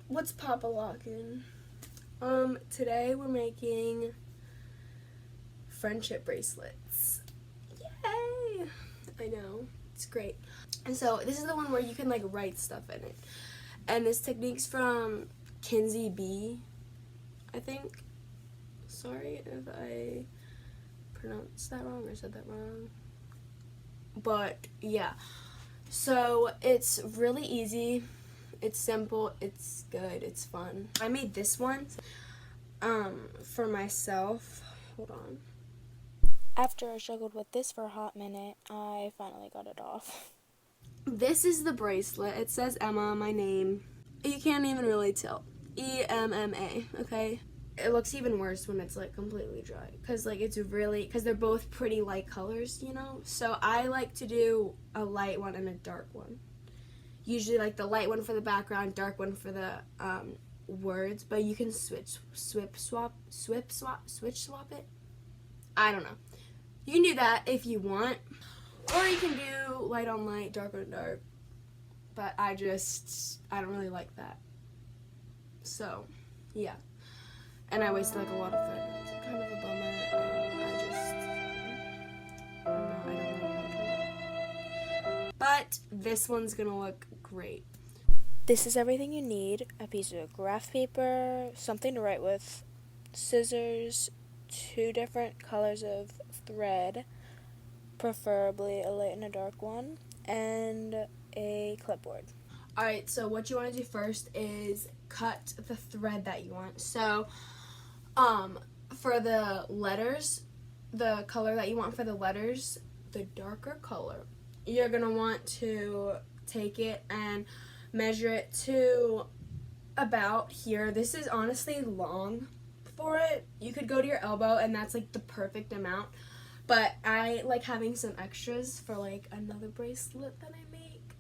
What's Papa locking? Today we're making friendship bracelets. Yay! I know, it's great. And so this is the one where you can like write stuff in it. And this technique's from Kinsey B, I think. Sorry if I pronounced that wrong or said that wrong. But yeah, so it's really easy. It's simple, it's good, it's fun. I made this one for myself. Hold on. After I struggled with this for a hot minute, I finally got it off. This is the bracelet. It says Emma, my name. You can't even really tell. EMMA, okay? It looks even worse when it's like completely dry because like it's really, because they're both pretty light colors, you know? So I like to do a light one and a dark one. Usually like the light one for the background, dark one for the words, but you can switch swap it. I don't know. You can do that if you want, or you can do light on light, dark on dark. But I don't really like that. So, yeah. And I wasted like a lot of thread. It's kind of a bummer. I don't know how to look. But this one's gonna look great. This is everything you need: a piece of graph paper, something to write with, scissors, 2 different colors of thread, preferably a light and a dark one, and a clipboard. Alright, so what you want to do first is cut the thread that you want. So, for the letters, the color that you want for the letters, the darker color, you're going to want to take it and measure it to about here. This is honestly long for it. You could go to your elbow and that's like the perfect amount. But I like having some extras for like another bracelet that I make.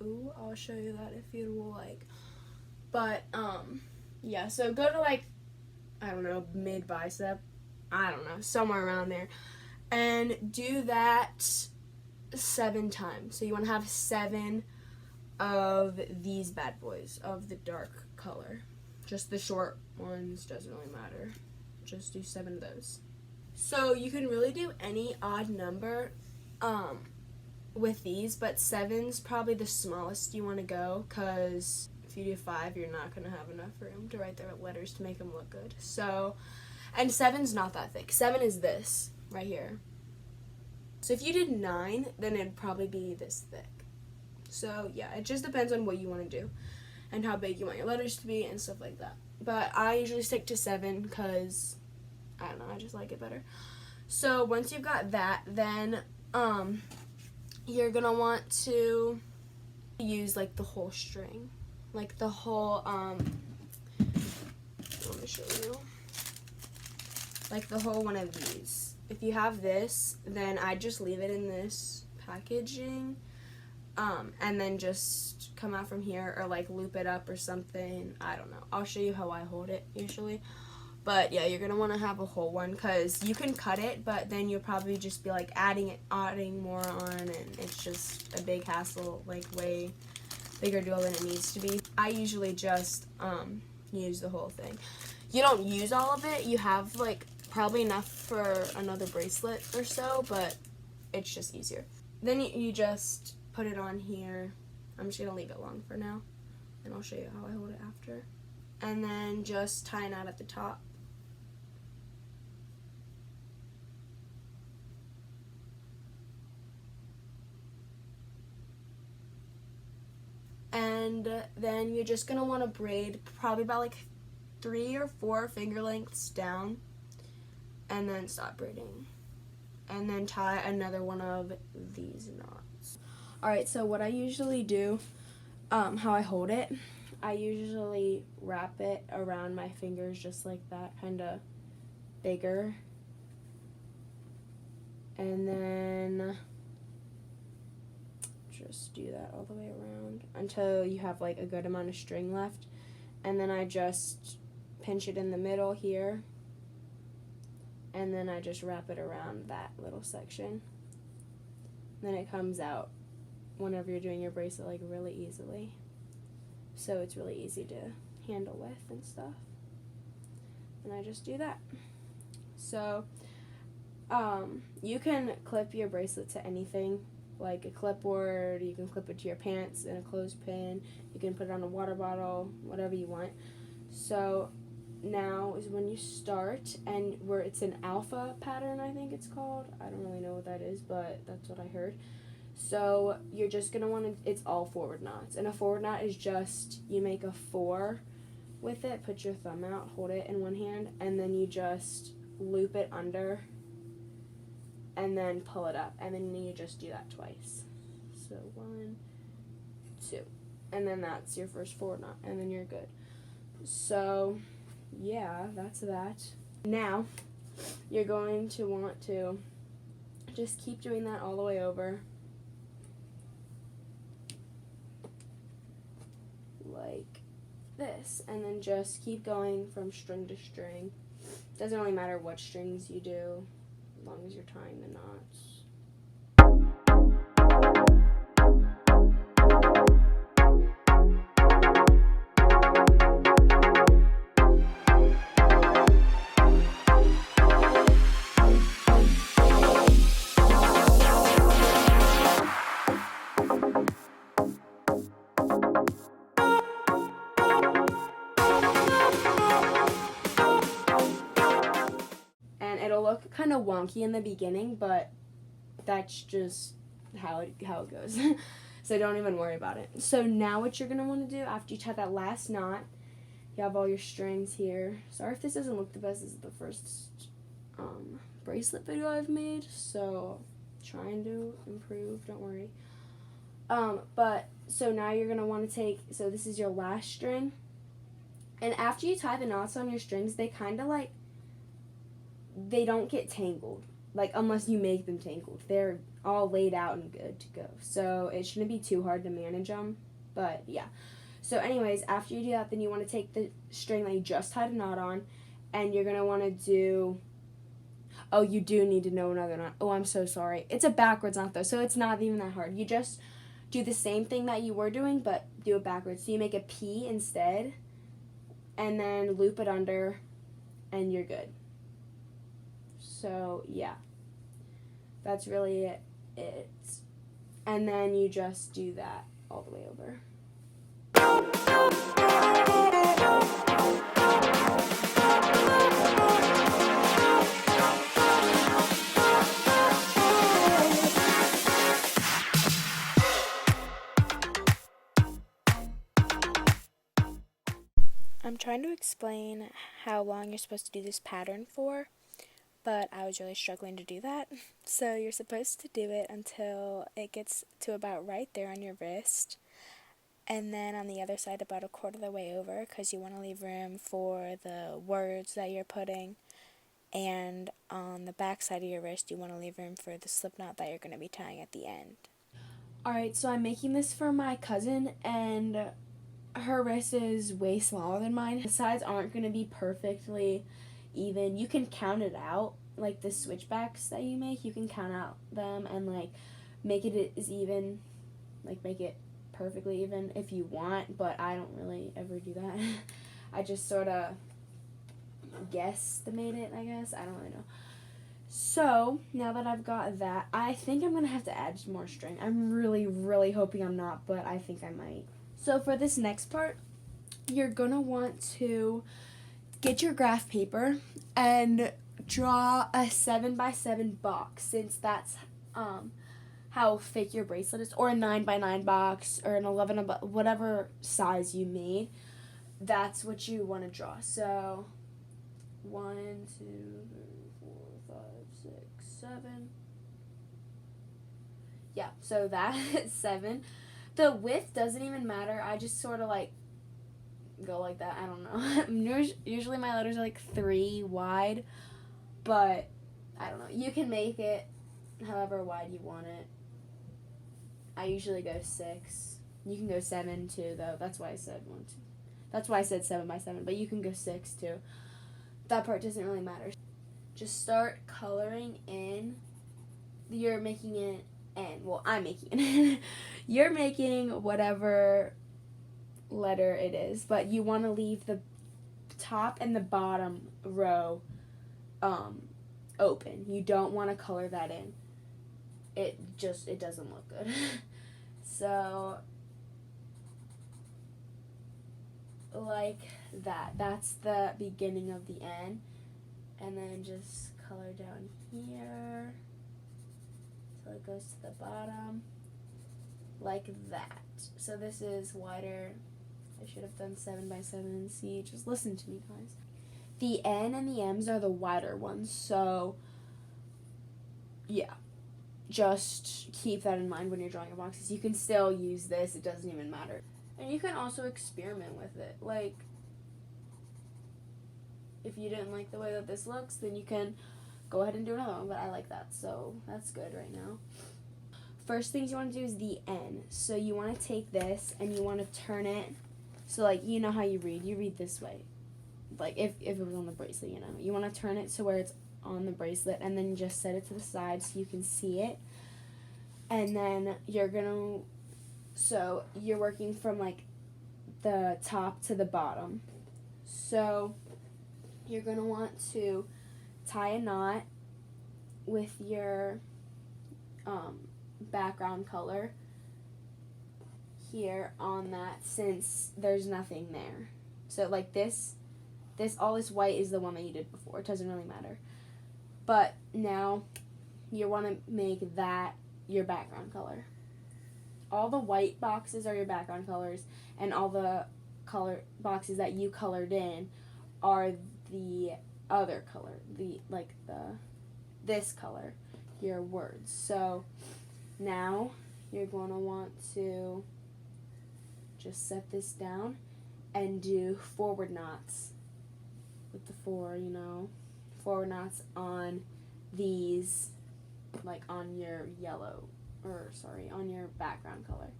Ooh, I'll show you that if you will like. But yeah, so go to like, I don't know, mid bicep. I don't know, somewhere around there. And do that 7 times. So you want to have 7 of these bad boys of the dark color. Just the short ones, doesn't really matter. Just do 7 of those. So you can really do any odd number with these, but 7's probably the smallest you want to go, because if you do 5, you're not going to have enough room to write the letters to make them look good. So, and 7's not that thick. 7 is this right here. So if you did 9, then it'd probably be this thick. So yeah, it just depends on what you want to do and how big you want your letters to be and stuff like that. But I usually stick to 7 because, I don't know, I just like it better. So once you've got that, then you're going to want to use like the whole string. Like the whole, let me show you. Like the whole one of these. If you have this, then I just leave it in this packaging. And then just come out from here or like loop it up or something. I don't know. I'll show you how I hold it usually. But yeah, you're going to want to have a whole one because you can cut it, but then you'll probably just be like adding more on, and it's just a big hassle, like way bigger deal than it needs to be. I usually just use the whole thing. You don't use all of it. You have like probably enough for another bracelet or so, but it's just easier. Then you just put it on here. I'm just going to leave it long for now, and I'll show you how I hold it after. And then just tie a knot at the top. And then you're just going to want to braid probably about like 3 or 4 finger lengths down, and then stop braiding. And then tie another one of these knots. Alright, so what I usually do, how I hold it, I usually wrap it around my fingers just like that, kind of bigger. And then just do that all the way around until you have like a good amount of string left. And then I just pinch it in the middle here, and then I just wrap it around that little section. Then it comes out whenever you're doing your bracelet like really easily. so it's really easy to handle with and stuff. And I just do that. So you can clip your bracelet to anything, like a clipboard. You can clip it to your pants and a clothespin. You can put it on a water bottle, whatever you want. So now is when you start, and where it's an alpha pattern, I think it's called. I don't really know what that is, but that's what I heard. So you're just going to want to, it's all forward knots. And a forward knot is just, you make a 4 with it, put your thumb out, hold it in one hand, and then you just loop it under and then pull it up. And then you just do that twice. So 1, 2. And then that's your first forward knot, and then you're good. So yeah, that's that. Now you're going to want to just keep doing that all the way over, like this, and then just keep going from string to string. Doesn't really matter what strings you do, as long as you're tying the knots. It'll look kind of wonky in the beginning, but that's just how it goes. So don't even worry about it. So now what you're going to want to do after you tie that last knot, you have all your strings here. Sorry if this doesn't look the best. This is the first bracelet video I've made, so trying to improve, don't worry. But so now you're going to want to take, so this is your last string, and after you tie the knots on your strings, they kind of like, they don't get tangled, like unless you make them tangled. They're all laid out and good to go, so it shouldn't be too hard to manage them. But yeah, so anyways, after you do that, then you want to take the string that you just tied a knot on, and you're going to want to do, oh, you do need to know another knot. Oh, I'm so sorry. It's a backwards knot though, so it's not even that hard. You just do the same thing that you were doing, but do it backwards. So you make a P instead, and then loop it under, and you're good. So yeah, that's really it. And then you just do that all the way over. I'm trying to explain how long you're supposed to do this pattern for, but I was really struggling to do that. So you're supposed to do it until it gets to about right there on your wrist, and then on the other side about a quarter of the way over, because you want to leave room for the words that you're putting, and on the back side of your wrist you want to leave room for the slip knot that you're going to be tying at the end. Alright, so I'm making this for my cousin, and her wrist is way smaller than mine. The sides aren't going to be perfectly even. You can count it out, like the switchbacks that you make, you can count out them and like make it as even, like make it perfectly even if you want, but I don't really ever do that. I just sort of guesstimate it, I guess. I don't really know. So now that I've got that, I think I'm gonna have to add some more string. I'm really hoping I'm not, but I think I might. So for this next part, you're gonna want to get your graph paper and draw a 7x7 box, since that's how thick your bracelet is, or a 9x9 box, or an 11, whatever size you made. That's what you want to draw. So 1, 2, 3, 4, 5, 6, 7. Yeah, so that's 7. The width doesn't even matter. I just sort of like go like that. I don't know. Usually my letters are like 3 wide, but I don't know. You can make it however wide you want it. I usually go 6. You can go 7 too, though. That's why I said 1, 2. That's why I said 7x7, but you can go 6 too. That part doesn't really matter. Just start coloring in. You're making it N. Well, I'm making it N. You're making whatever letter it is, but you want to leave the top and the bottom row open. You don't want to color that in. It doesn't look good. So like that. That's the beginning of the N. And then just color down here till it goes to the bottom. Like that. So this is wider. I should have done 7 by 7. See, just listen to me, guys. The N and the M's are the wider ones, so yeah. Just keep that in mind when you're drawing your boxes. You can still use this, it doesn't even matter. And you can also experiment with it. Like, if you didn't like the way that this looks, then you can go ahead and do another one, but I like that, so that's good right now. First things you want to do is the N. So you want to take this and you want to turn it, so like, you know how you read this way. Like if it was on the bracelet, you know. You want to turn it to where it's on the bracelet and then just set it to the side so you can see it. And then you're working from like the top to the bottom. So you're going to want to tie a knot with your background color here on that, since there's nothing there. So like this all this white is the one that you did before. It doesn't really matter. But now you want to make that your background color. All the white boxes are your background colors, and all the color boxes that you colored in are the other color, this color, your words. So now you're going to want to just set this down and do forward knots with the forward knots on these, like on your on your background color.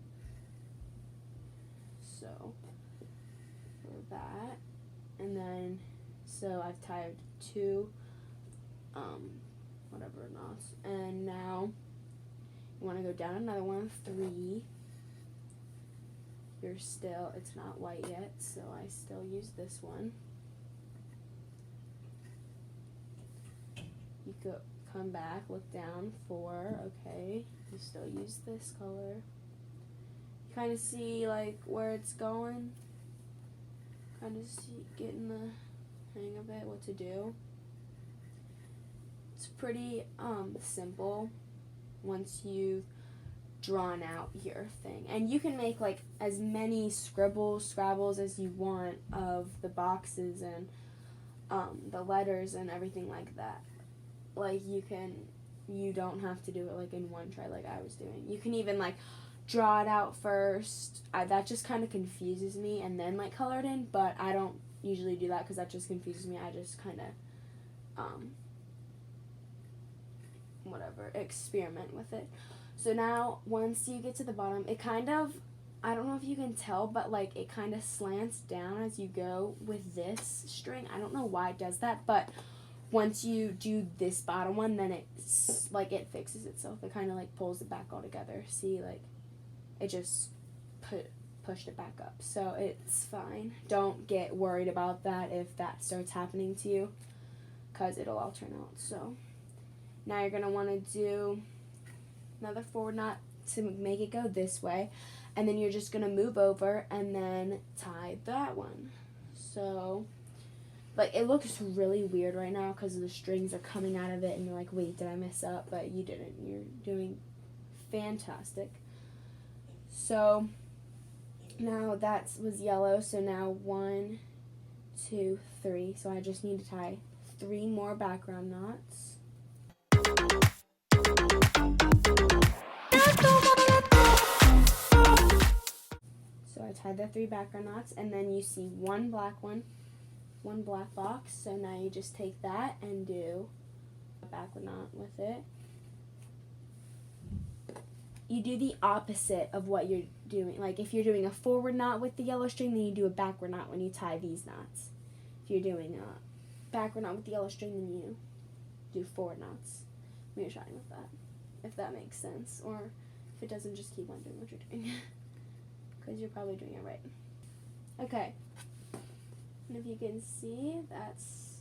So for that, and then so I've tied 2 whatever knots, and now you want to go down another one, 3. It's not white yet, so I still use this one. You go come back, look down, 4, okay, you still use this color. You kind of see like where it's going, kind of see, getting the hang of it, what to do. It's pretty simple once you've drawn out your thing, and you can make like as many scrabbles as you want of the boxes and the letters and everything like that. Like you don't have to do it like in one try like I was doing. You can even like draw it out first. That just kind of confuses me, and then like color it in, but I don't usually do that because that just confuses me. I just kind of experiment with it. So now once you get to the bottom, it kind of, I don't know if you can tell, but like it kind of slants down as you go with this string. I don't know why it does that, but once you do this bottom one, then it's like it fixes itself. It kind of like pulls it back all together. See, like it just pushed it back up. So it's fine. Don't get worried about that if that starts happening to you, because it'll all turn out. So now you're going to want to do another forward knot to make it go this way, and then you're just going to move over and then tie that one. So like it looks really weird right now because the strings are coming out of it and you're like, wait, did I mess up? But you didn't. You're doing fantastic. So now that was yellow, so now 1, 2, 3. So I just need to tie 3 more background knots. So I tied the 3 background knots, and then you see one black box. So now you just take that and do a backward knot with it. You do the opposite of what you're doing. Like if you're doing a forward knot with the yellow string, then you do a backward knot when you tie these knots. If you're doing a backward knot with the yellow string, then you do forward knots when you're trying with that. If that makes sense. Or if it doesn't, just keep on doing what you're doing. Because you're probably doing it right. Okay. And if you can see, that's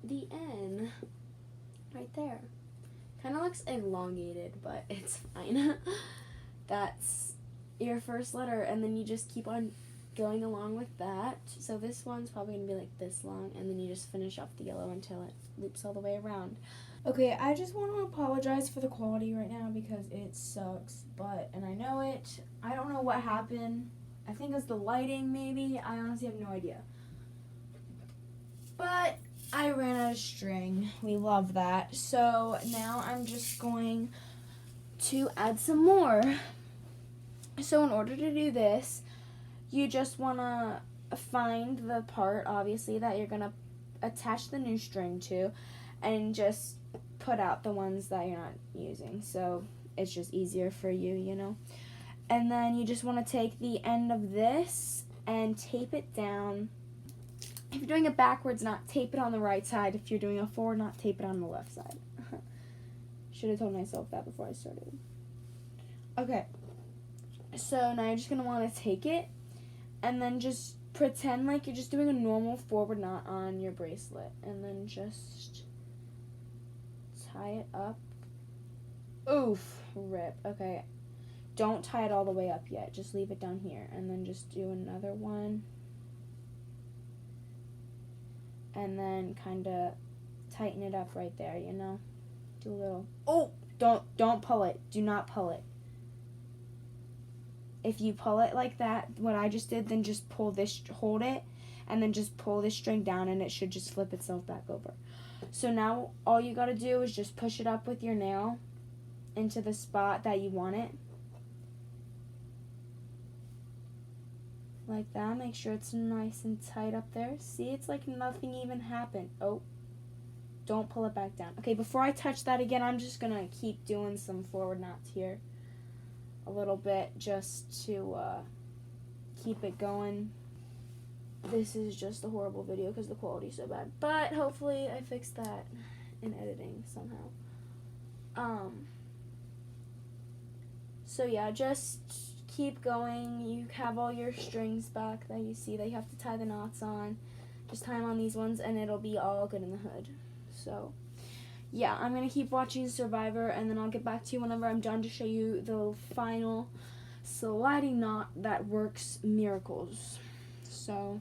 the N right there. Kind of looks elongated, but it's fine. That's your first letter, and then you just keep on going along with that. So this one's probably going to be like this long, and then you just finish off the yellow until it loops all the way around. Okay, I just want to apologize for the quality right now because it sucks, and I know it. I don't know what happened. I think it's the lighting, maybe. I honestly have no idea. But I ran out of string. We love that. So now I'm just going to add some more. So in order to do this, you just want to find the part, obviously, that you're going to attach the new string to, and just put out the ones that you're not using. So it's just easier for you, you know. And then you just want to take the end of this and tape it down. If you're doing it backwards, not tape it on the right side. If you're doing it forward, not tape it on the left side. Should have told myself that before I started. Okay. So now you're just going to want to take it and then just pretend like you're just doing a normal forward knot on your bracelet. And then just tie it up. Oof. Rip. Okay. Don't tie it all the way up yet. Just leave it down here. And then just do another one. And then kind of tighten it up right there, you know? Do a little... Oh! Don't pull it. Do not pull it. If you pull it like that, what I just did, then just pull this, hold it, and then just pull this string down, and it should just flip itself back over. So now all you got to do is just push it up with your nail into the spot that you want it. Like that. Make sure it's nice and tight up there. See, it's like nothing even happened. Oh, don't pull it back down. Okay, before I touch that again, I'm just going to keep doing some forward knots here a little bit just to keep it going. This is just a horrible video because the quality's so bad. But hopefully I fixed that in editing somehow. So yeah, just keep going. You have all your strings back that you see that you have to tie the knots on. Just tie them on these ones and it'll be all good in the hood. So yeah, I'm going to keep watching Survivor and then I'll get back to you whenever I'm done to show you the final sliding knot that works miracles. So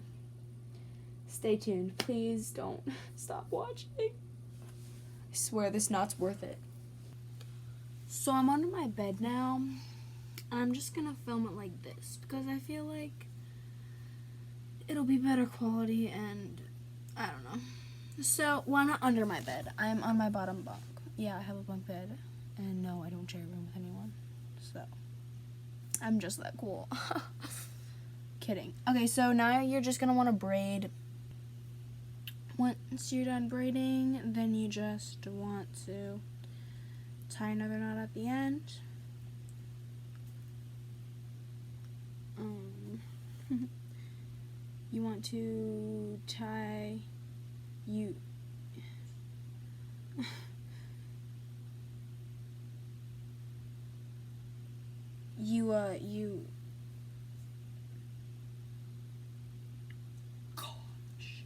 stay tuned. Please don't stop watching. I swear this knot's worth it. So I'm under my bed now. I'm just gonna film it like this because I feel like it'll be better quality and I don't know. So, well, I'm not under my bed. I'm on my bottom bunk. Yeah, I have a bunk bed. And no, I don't share a room with anyone. So, I'm just that cool. Kidding. Okay, so now you're just gonna want to braid. Once you're done braiding, then you just want to tie another knot at the end. You want to tie you gosh.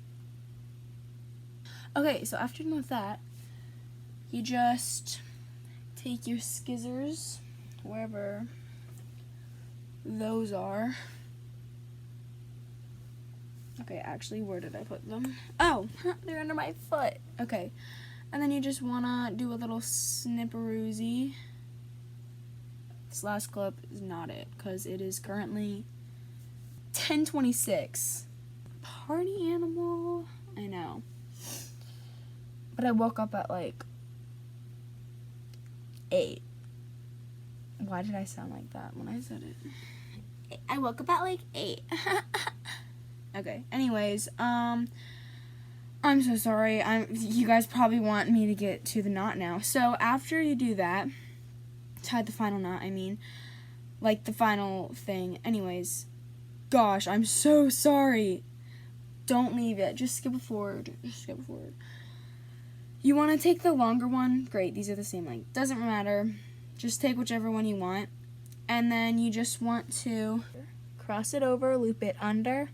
Okay, so after done with that, you just take your scissors wherever those are. Okay, actually, where did I put them? Oh, they're under my foot. Okay, and then you just wanna do a little snipperoozy. This last clip is not it, because it is currently 10:26. Party animal, I know. But I woke up at like 8. Why did I sound like that when I said it? I woke up at like 8. Okay, anyways, I'm so sorry. You guys probably want me to get to the knot now. So after you do that, tie the final knot, I mean, like the final thing. Anyways, gosh, I'm so sorry. Don't leave it. Just skip it forward. Just skip it forward. You want to take the longer one. Great, these are the same length. Doesn't matter. Just take whichever one you want. And then you just want to cross it over, loop it under,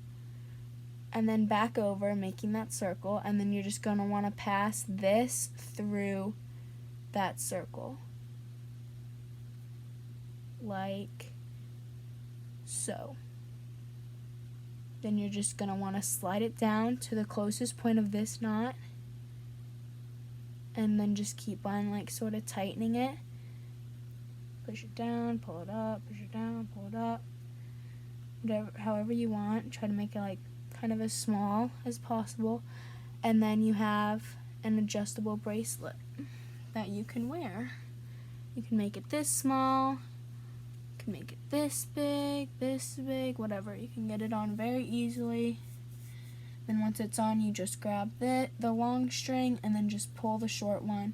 and then back over, making that circle, and then you're just going to want to pass this through that circle, like so. Then you're just going to want to slide it down to the closest point of this knot, and then just keep on like sort of tightening it. Push it down, pull it up, push it down, pull it up, whatever, however you want. Try to make it like kind of as small as possible, and then you have an adjustable bracelet that you can wear. You can make it this small, you can make it this big, whatever. You can get it on very easily. Then once it's on, you just grab the long string and then just pull the short one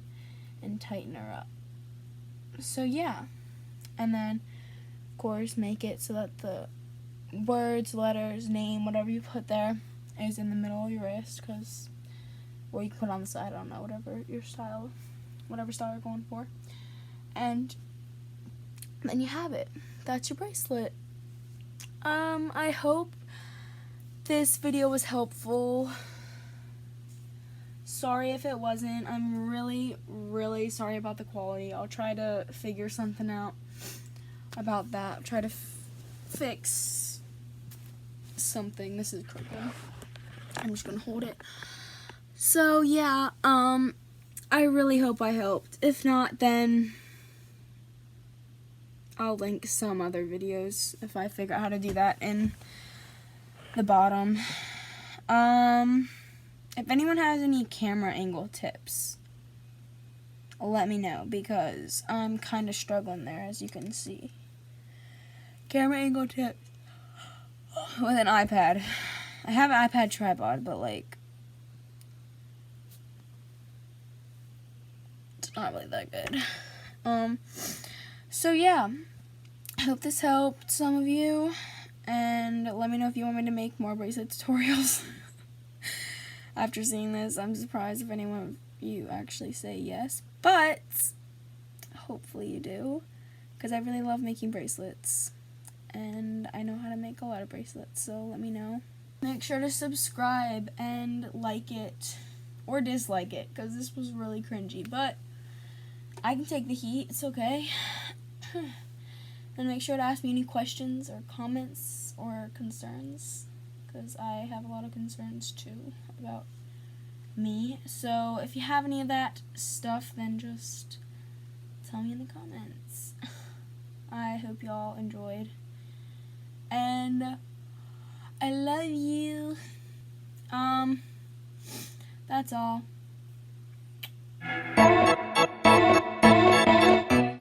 and tighten her up. So yeah, and then of course make it so that the words, letters, name, whatever you put there is in the middle of your wrist, or you can put it on the side, I don't know, whatever style you're going for. And then you have it. That's your bracelet. I hope this video was helpful. Sorry if it wasn't. I'm really, really sorry about the quality. I'll try to figure something out about that. Try to fix something. This is crooked. I'm just gonna hold it. So yeah, I really hope I helped. If not, then I'll link some other videos if I figure out how to do that in the bottom. If anyone has any camera angle tips, let me know, because I'm kind of struggling there, as you can see. Camera angle tips with an iPad. I have an iPad tripod, but like, it's not really that good. So yeah, I hope this helped some of you, and let me know if you want me to make more bracelet tutorials. After seeing this, I'm surprised if anyone of you actually say yes, but hopefully you do, because I really love making bracelets, and I know how to make a lot of bracelets, so let me know. Make sure to subscribe and like it, or dislike it, because this was really cringy, but I can take the heat, it's okay. And make sure to ask me any questions or comments or concerns, because I have a lot of concerns too about me. So if you have any of that stuff, then just tell me in the comments. I hope y'all enjoyed, and I love you. That's all.